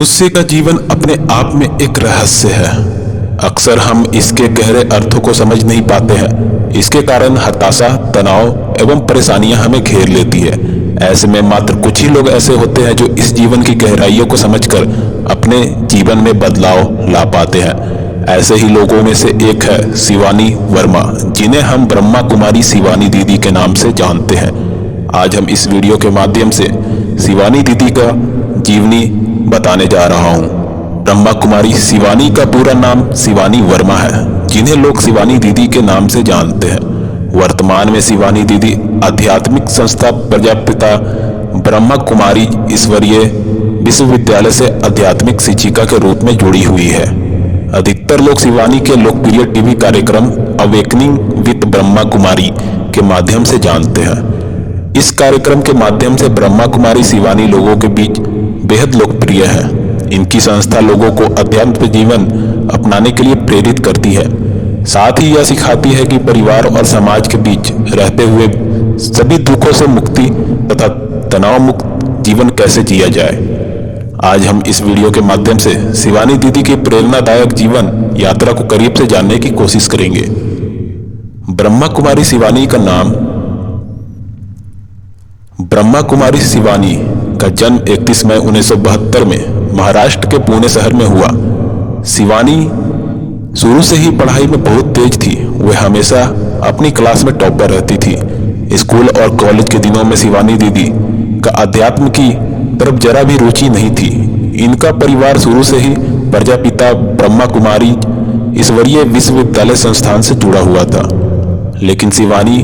मनुष्य का जीवन अपने आप में एक रहस्य है। अक्सर हम इसके गहरे अर्थों को समझ नहीं पाते हैं। इसके कारण हताशा, तनाव एवं परेशानियां हमें घेर लेती है। ऐसे में मात्र कुछ ही लोग ऐसे होते हैं जो इस जीवन की गहराइयों को समझकर अपने जीवन में बदलाव ला पाते हैं। ऐसे ही लोगों में से एक है शिवानी वर्मा, जिन्हें हम ब्रह्मा कुमारी शिवानी दीदी के नाम से जानते हैं। आज हम इस वीडियो के माध्यम से शिवानी दीदी का जीवनी बताने जा रहा हूँ। ब्रह्मा कुमारी शिवानी का पूरा नाम शिवानी वर्मा है, जिन्हें लोग शिवानी दीदी के नाम से जानते हैं। वर्तमान में शिवानी दीदी आध्यात्मिक संस्था प्रजापिता ब्रह्मा कुमारी ईश्वरीय विश्वविद्यालय से आध्यात्मिक शिक्षिका के रूप में जुड़ी हुई है। अधिकतर लोग शिवानी के लोकप्रिय टीवी कार्यक्रम अवेकनिंग विद ब्रह्मा कुमारी के माध्यम से जानते हैं। इस कार्यक्रम के माध्यम से ब्रह्मा कुमारी शिवानी लोगों के बीच बेहद लोकप्रिय है। इनकी संस्था लोगों को अध्यात्म जीवन अपनाने के लिए प्रेरित करती है। साथ ही यह सिखाती है कि परिवार और समाज के बीच रहते हुए सभी दुखों से मुक्ति तथा तनाव मुक्त जीवन कैसे जिया जाए। आज हम इस वीडियो के माध्यम से शिवानी दीदी की प्रेरणादायक जीवन यात्रा को करीब से जानने की कोशिश करेंगे। ब्रह्मा कुमारी शिवानी का नाम। ब्रह्मा कुमारी शिवानी का जन्म 31 मई 1972 में महाराष्ट्र के पुणे शहर में हुआ। शिवानी शुरू से ही पढ़ाई में बहुत तेज थी। वह हमेशा अपनी क्लास में टॉपर रहती थी। स्कूल और कॉलेज के दिनों में शिवानी दीदी का अध्यात्म की तरफ जरा भी रुचि नहीं थी। इनका परिवार शुरू से ही प्रजापिता ब्रह्मा कुमारी ईश्वरीय विश्वविद्यालय संस्थान से जुड़ा हुआ था, लेकिन शिवानी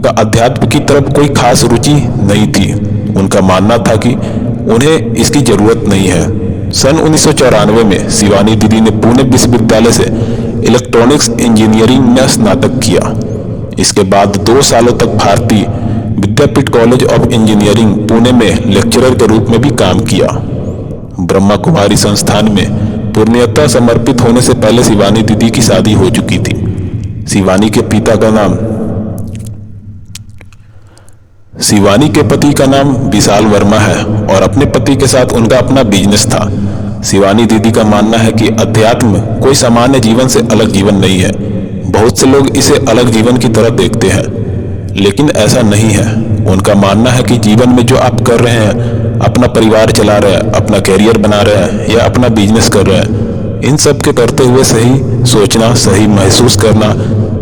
का अध्यात्म की तरफ कोई खास रुचि नहीं थी। उनका मानना था कि उन्हें इसकी जरूरत नहीं है। सन 1994 में शिवानी दीदी ने पुणे विश्वविद्यालय से इलेक्ट्रॉनिक्स इंजीनियरिंग में स्नातक किया। इसके बाद 2 सालों तक भारतीय विद्यापीठ कॉलेज ऑफ इंजीनियरिंग पुणे में लेक्चरर के रूप में भी काम किया। ब्रह्मा कुमारी संस्थान में पूर्णतः समर्पित होने से पहले शिवानी दीदी की शादी हो चुकी थी। शिवानी के पिता का नाम शिवानी के पति का नाम विशाल वर्मा है और अपने पति के साथ उनका अपना बिजनेस था। शिवानी दीदी का मानना है कि अध्यात्म कोई सामान्य जीवन से अलग जीवन नहीं है। बहुत से लोग इसे अलग जीवन की तरह देखते हैं, लेकिन ऐसा नहीं है। उनका मानना है कि जीवन में जो आप कर रहे हैं, अपना परिवार चला रहे हैं, अपना कैरियर बना रहे हैं या अपना बिजनेस कर रहे हैं, इन सब के करते हुए सही सोचना, सही महसूस करना,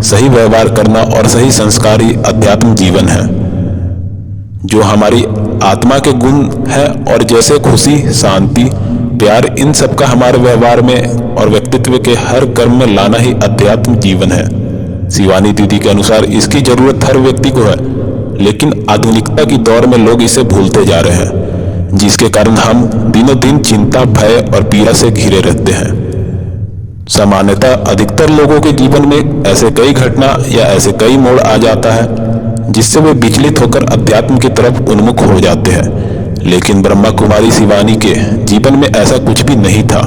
सही व्यवहार करना और सही संस्कार ही अध्यात्म जीवन है, जो हमारी आत्मा के गुण है। और जैसे खुशी, शांति, प्यार, इन सब का हमारे व्यवहार में और व्यक्तित्व के हर कर्म में लाना ही अध्यात्म जीवन है। शिवानी दीदी के अनुसार इसकी जरूरत हर व्यक्ति को है, लेकिन आधुनिकता की दौर में लोग इसे भूलते जा रहे हैं, जिसके कारण हम दिनों दिन चिंता, भय और पीड़ा से घिरे रहते हैं। सामान्यतः अधिकतर लोगों के जीवन में ऐसे कई घटना या ऐसे कई मोड़ आ जाता है जिससे वे विचलित होकर अध्यात्म की तरफ उन्मुख हो जाते हैं, लेकिन ब्रह्मा कुमारी शिवानी के जीवन में ऐसा कुछ भी नहीं था।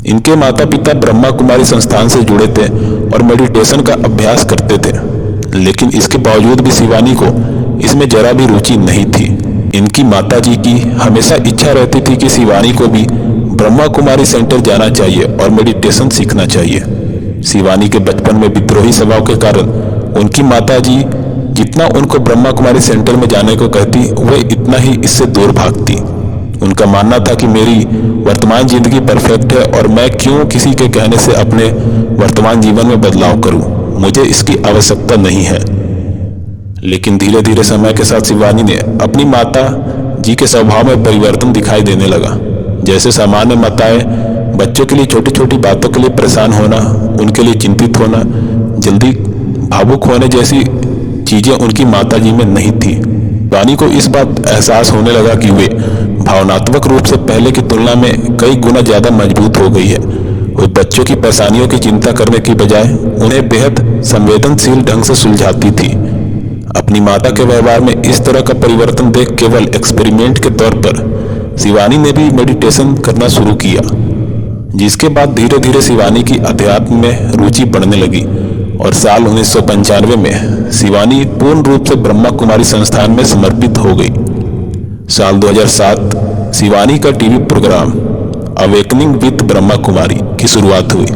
इनके माता पिता ब्रह्मा कुमारी संस्थान से जुड़े थे और मेडिटेशन का अभ्यास करते थे, लेकिन इसके बावजूद भी शिवानी को इसमें जरा भी रुचि नहीं थी। इनकी माता जी की हमेशा इच्छा रहती थी कि शिवानी को भी ब्रह्मा कुमारी सेंटर जाना चाहिए और मेडिटेशन सीखना चाहिए। शिवानी के बचपन में विद्रोही स्वभाव के कारण उनकी माता जी जितना उनको ब्रह्मा कुमारी सेंटर में जाने को कहती, वह इतना ही इससे दूर भागती। उनका मानना था कि मेरी वर्तमान जिंदगी परफेक्ट है और मैं क्यों किसी के कहने से अपने वर्तमान जीवन में बदलाव करूं, मुझे इसकी आवश्यकता नहीं है। लेकिन धीरे धीरे समय के साथ शिवानी ने अपनी माता जी के स्वभाव में परिवर्तन दिखाई देने लगा। जैसे सामान्य माताएं बच्चों के लिए छोटी छोटी बातों के लिए परेशान होना, उनके लिए चिंतित होना, जल्दी भावुक होने जैसी चीजें उनकी माताजी में नहीं थी। शिवानी को इस बात एहसास होने लगा कि वे भावनात्मक रूप से पहले की तुलना में कई गुना ज्यादा मजबूत हो गई है। वो बच्चों की परेशानियों की चिंता करने की बजाय उन्हें बेहद संवेदनशील ढंग से सुलझाती थी। अपनी माता के व्यवहार में इस तरह का परिवर्तन देख केवल एक्सपेरिमेंट के तौर पर शिवानी ने भी मेडिटेशन करना शुरू किया, जिसके बाद धीरे धीरे शिवानी की अध्यात्म में रुचि बढ़ने लगी और साल 1995 में शिवानी पूर्ण रूप से ब्रह्मा कुमारी संस्थान में समर्पित हो गई। साल 2007 शिवानी का TV programme awakening with Brahma Kumari की शुरुआत हुई।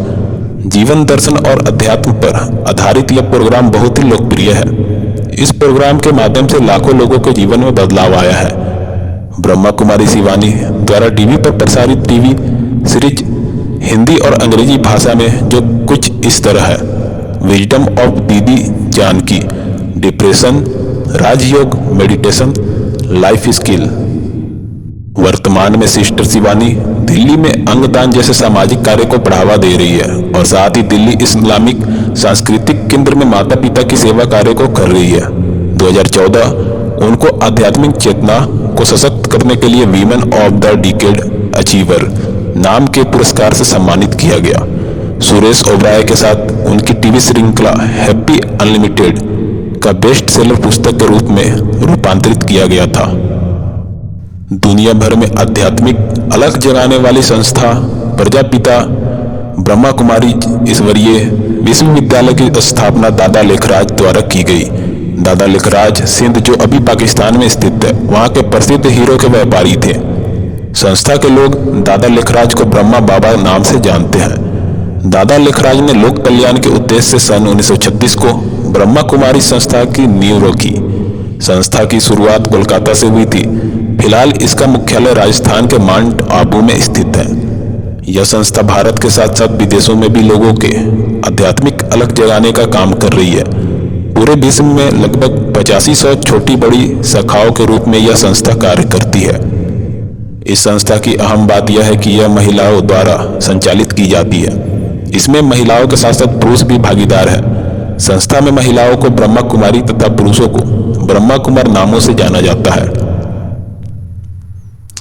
जीवन दर्शन और अध्यात्म पर आधारित यह प्रोग्राम बहुत ही लोकप्रिय है। इस प्रोग्राम के माध्यम से लाखों लोगों के जीवन में बदलाव आया है। ब्रह्मा कुमारी शिवानी द्वारा टीवी पर प्रसारित टीवी सीरीज हिंदी और अंग्रेजी भाषा में जो कुछ इस तरह है: विजडम ऑफ दीदी जानकी, डिप्रेशन, राजयोग, मेडिटेशन, लाइफ स्किल। वर्तमान में सिस्टर शिवानी दिल्ली में अंगदान जैसे सामाजिक कार्य को बढ़ावा दे रही है और साथ ही दिल्ली इस्लामिक सांस्कृतिक केंद्र में माता पिता की सेवा कार्य को कर रही है। 2014 उनको आध्यात्मिक चेतना को सशक्त करने के लिए women of the decade achiever नाम के पुरस्कार से सम्मानित किया गया। सुरेश ओबराय के साथ उनकी टीवी श्रृंखला हैप्पी अनलिमिटेड का बेस्ट सेलर पुस्तक के रूप में रूपांतरित किया गया था। दुनिया भर में आध्यात्मिक अलग जगाने वाली संस्था प्रजापिता ब्रह्मा कुमारी ईश्वरीय विश्वविद्यालय की स्थापना दादा लेखराज द्वारा की गई। दादा लेखराज सिंध, जो अभी पाकिस्तान में स्थित है, वहां के प्रसिद्ध हीरो के व्यापारी थे। संस्था के लोग दादा लेखराज को ब्रह्मा बाबा नाम से जानते हैं। दादा लेखराज ने लोक कल्याण के उद्देश्य से सन 1936 को ब्रह्मा कुमारी संस्था की नींव रखी। संस्था की शुरुआत कोलकाता से हुई थी। फिलहाल इसका मुख्यालय राजस्थान के माउंट आबू में स्थित है। यह संस्था भारत के साथ साथ विदेशों में भी लोगों के आध्यात्मिक अलग जगाने का काम कर रही है। पूरे विश्व में लगभग 8500 छोटी बड़ी शाखाओं के रूप में यह संस्था कार्य करती है। इस संस्था की अहम बात यह है कि यह महिलाओं द्वारा संचालित की जाती है। इसमें महिलाओं के साथ साथ पुरुष भी भागीदार है। संस्था में महिलाओं को ब्रह्मा कुमारी तथा पुरुषों को ब्रह्मा कुमार नामों से जाना जाता है।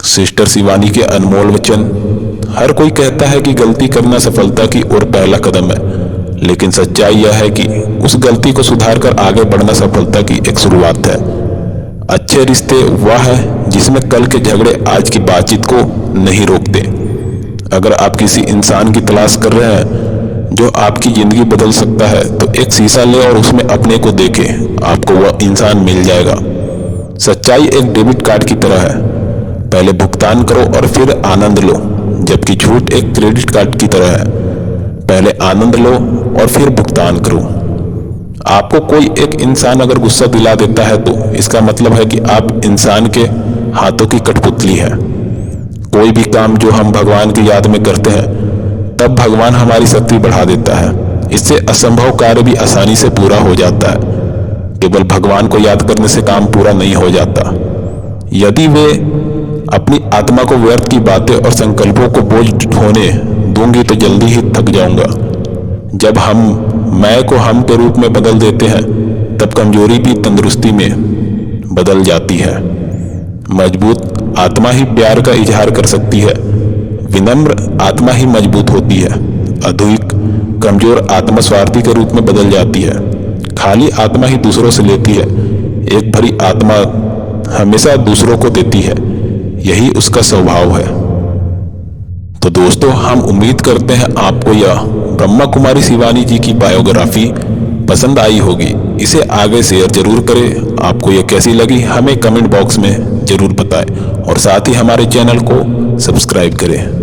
सिस्टर शिवानी के अनमोल वचन। हर कोई कहता है कि गलती करना सफलता की ओर पहला कदम है, लेकिन सच्चाई यह है कि उस गलती को सुधार कर आगे बढ़ना सफलता की एक शुरुआत है। अच्छे रिश्ते वह है जिसमें कल के झगड़े आज की बातचीत को नहीं रोकते। अगर आप किसी इंसान की तलाश कर रहे हैं जो आपकी जिंदगी बदल सकता है, तो एक शीशा ले और उसमें अपने को देखें, आपको वह इंसान मिल जाएगा। सच्चाई एक डेबिट कार्ड की तरह है, पहले भुगतान करो और फिर आनंद लो, जबकि झूठ एक क्रेडिट कार्ड की तरह है, पहले आनंद लो और फिर भुगतान करो। आपको कोई एक इंसान अगर गुस्सा दिला देता है तो इसका मतलब है कि आप इंसान के हाथों की कठपुतली है। कोई भी काम जो हम भगवान की याद में करते हैं, तब भगवान हमारी शक्ति बढ़ा देता है। इससे असंभव कार्य भी आसानी से पूरा हो जाता है। केवल भगवान को याद करने से काम पूरा नहीं हो जाता। यदि वे अपनी आत्मा को व्यर्थ की बातें और संकल्पों को बोझ ढोने दूंगी तो जल्दी ही थक जाऊंगा। जब हम मैं को हम के रूप में बदल देते हैं, तब कमजोरी भी तंदुरुस्ती में बदल जाती है। मजबूत आत्मा ही प्यार का इजहार कर सकती है। विनम्र आत्मा ही मजबूत होती है। अधूक कमजोर आत्मा स्वार्थी के रूप में बदल जाती है। खाली आत्मा ही दूसरों से लेती है। एक भरी आत्मा हमेशा दूसरों को देती है। यही उसका स्वभाव है। तो दोस्तों, हम उम्मीद करते हैं आपको यह ब्रह्मा कुमारी शिवानी जी की बायोग्राफी पसंद आई होगी। इसे आगे शेयर जरूर करें। आपको यह कैसी लगी हमें कमेंट बॉक्स में जरूर बताएं और साथ ही हमारे चैनल को सब्सक्राइब करें।